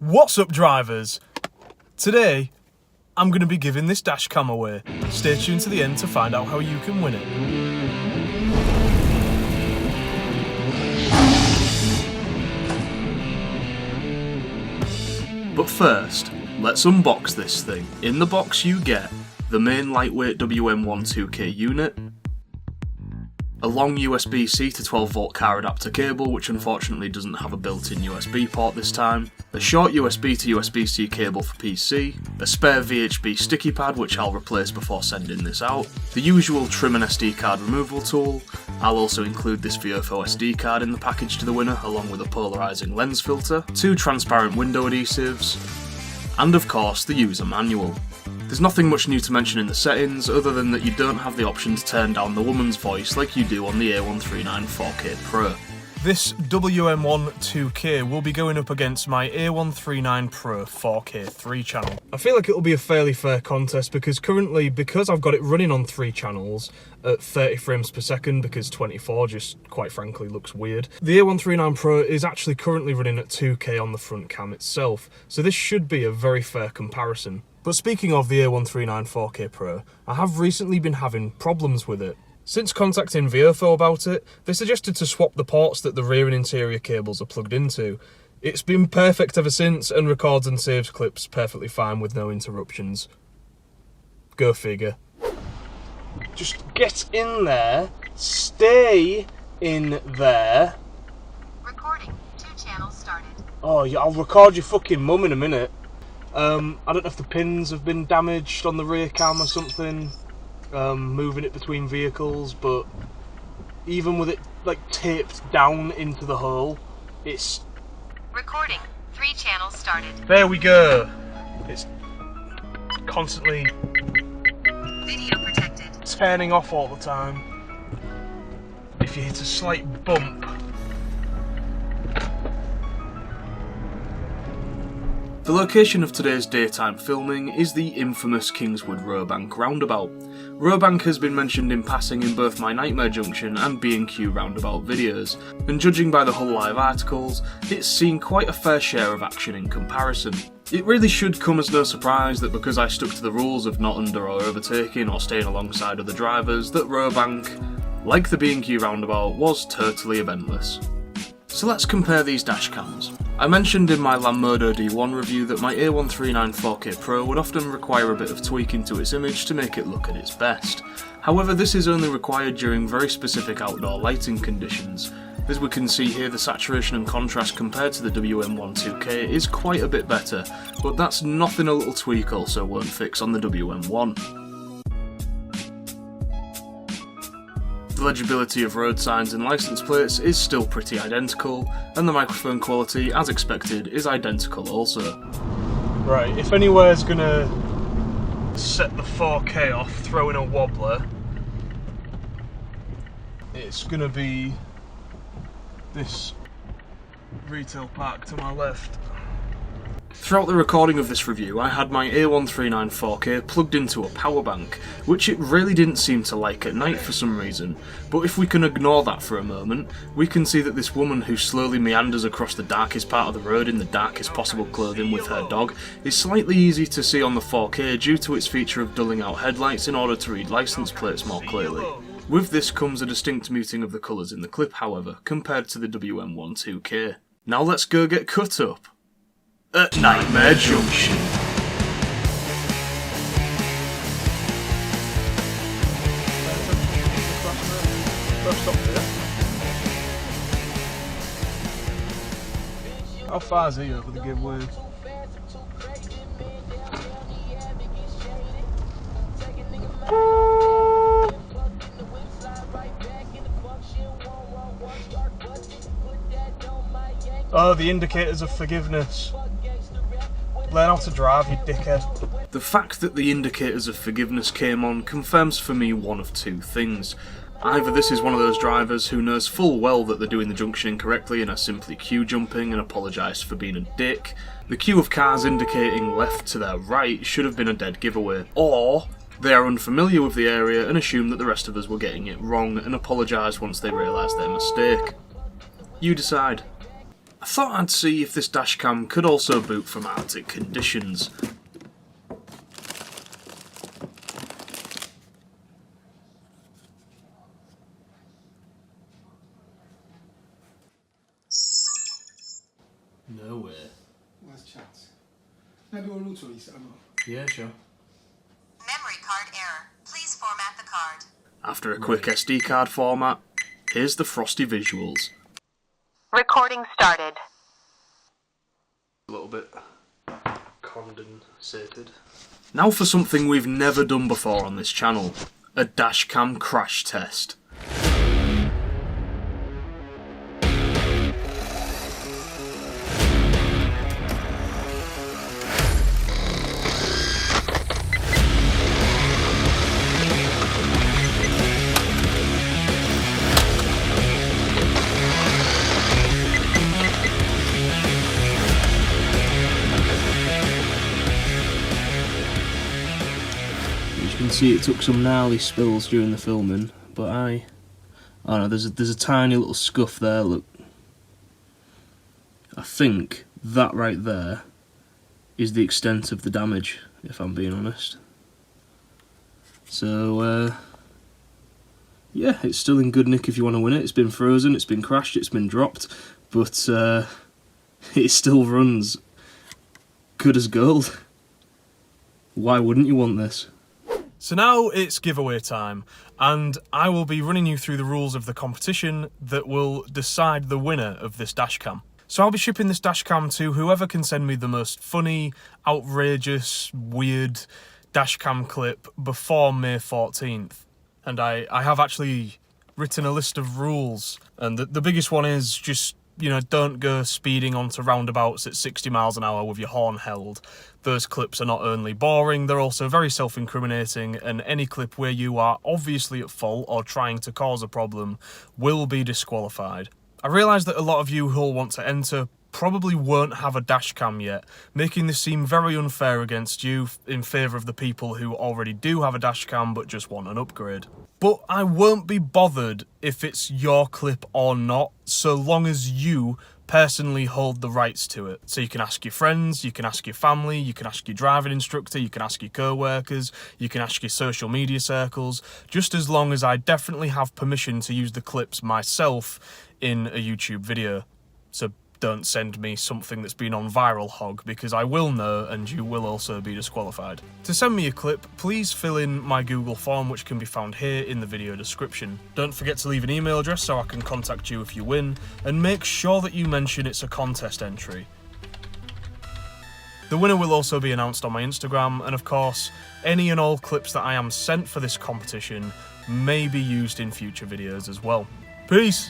What's up, drivers? Today, I'm going to be giving this dash cam away. Stay tuned to the end to find out how you can win it. But first, let's unbox this thing. In the box you get the main lightweight WM1 2K unit, a long USB-C to 12V car adapter cable, which unfortunately doesn't have a built-in USB port this time, a short USB to USB-C cable for PC, a spare VHB sticky pad which I'll replace before sending this out, the usual trim and SD card removal tool. I'll also include this Viofo SD card in the package to the winner, along with a polarising lens filter, 2 transparent window adhesives, and of course the user manual. There's nothing much new to mention in the settings, other than that you don't have the option to turn down the woman's voice like you do on the A139 4K Pro. This WM1 2K will be going up against my A139 Pro 4K 3 channel. I feel like it'll be a fairly fair contest because currently, because I've got it running on 3 channels at 30 frames per second, because 24 just quite frankly looks weird, the A139 Pro is actually currently running at 2K on the front cam itself, so this should be a very fair comparison. But speaking of the A139 4K Pro, I have recently been having problems with it. Since contacting Viofo about it, they suggested to swap the ports that the rear and interior cables are plugged into. It's been perfect ever since and records and saves clips perfectly fine with no interruptions. Go figure. Just get in there, stay in there. Recording, 2 channels started. Oh yeah, I'll record your fucking mum in a minute. I don't know if the pins have been damaged on the rear cam or something, moving it between vehicles, but even with it like taped down into the hole, it's... Recording, 3 channels started. There we go. It's constantly Video protected. turning off all the time. If you hit a slight bump. The location of today's daytime filming is the infamous Kingswood Roebank roundabout. Roebank has been mentioned in passing in both my Nightmare Junction and B&Q roundabout videos, and judging by the Hull Live articles, it's seen quite a fair share of action in comparison. It really should come as no surprise that because I stuck to the rules of not under or overtaking or staying alongside other drivers, that Roebank, like the B&Q roundabout, was totally eventless. So let's compare these dash cams. I mentioned in my Lammodo D1 review that my A139 4K Pro would often require a bit of tweaking to its image to make it look at its best. However, this is only required during very specific outdoor lighting conditions. As we can see here, the saturation and contrast compared to the WM1 2K is quite a bit better, but that's nothing a little tweak also won't fix on the WM1. The legibility of road signs and license plates is still pretty identical, and the microphone quality, as expected, is identical also. Right, if anywhere's gonna set the 4K off throwing a wobbler, it's gonna be this retail park to my left. Throughout the recording of this review, I had my A139 4K plugged into a power bank, which it really didn't seem to like at night for some reason, but if we can ignore that for a moment, we can see that this woman who slowly meanders across the darkest part of the road in the darkest possible clothing with her dog is slightly easy to see on the 4K due to its feature of dulling out headlights in order to read license plates more clearly. With this comes a distinct muting of the colours in the clip, however, compared to the WM1 2K. Now let's go get cut up at Nightmare Junction. How far is he over the giveaway? Oh, the indicators of forgiveness. Learn how to drive, you dickhead. The fact that the indicators of forgiveness came on confirms for me one of two things. Either this is one of those drivers who knows full well that they're doing the junction incorrectly and are simply queue jumping and apologise for being a dick. The queue of cars indicating left to their right should have been a dead giveaway. Or they are unfamiliar with the area and assume that the rest of us were getting it wrong and apologise once they realise their mistake. You decide. I thought I'd see if this dashcam could also boot from Arctic conditions. No way. Let's chat. Can I do a root reset or not? Yeah, sure. Memory card error. Please format the card. After a quick SD card format, here's the frosty visuals. Recording started. A little bit condensated. Now for something we've never done before on this channel, a dashcam crash test. You can see it took some gnarly spills during the filming, but I don't know, there's a tiny little scuff there, look. I think that right there is the extent of the damage, if I'm being honest. So, yeah, it's still in good nick if you want to win it. It's been frozen, it's been crashed, it's been dropped, but it still runs good as gold. Why wouldn't you want this? So now it's giveaway time, and I will be running you through the rules of the competition that will decide the winner of this dashcam. So I'll be shipping this dashcam to whoever can send me the most funny, outrageous, weird dashcam clip before May 14th. And I have actually written a list of rules, and the biggest one is just, you know, don't go speeding onto roundabouts at 60 miles an hour with your horn held. Those clips are not only boring, they're also very self-incriminating, and any clip where you are obviously at fault or trying to cause a problem will be disqualified. I realise that a lot of you who'll want to enter probably won't have a dashcam yet, making this seem very unfair against you in favour of the people who already do have a dashcam but just want an upgrade. But I won't be bothered if it's your clip or not, so long as you personally hold the rights to it. So you can ask your friends, you can ask your family, you can ask your driving instructor, you can ask your co-workers, you can ask your social media circles, just as long as I definitely have permission to use the clips myself in a YouTube video. So don't send me something that's been on Viral Hog, because I will know and you will also be disqualified. To send me a clip, please fill in my Google form, which can be found here in the video description. Don't forget to leave an email address so I can contact you if you win, and make sure that you mention it's a contest entry. The winner will also be announced on my Instagram, and of course, any and all clips that I am sent for this competition may be used in future videos as well. Peace!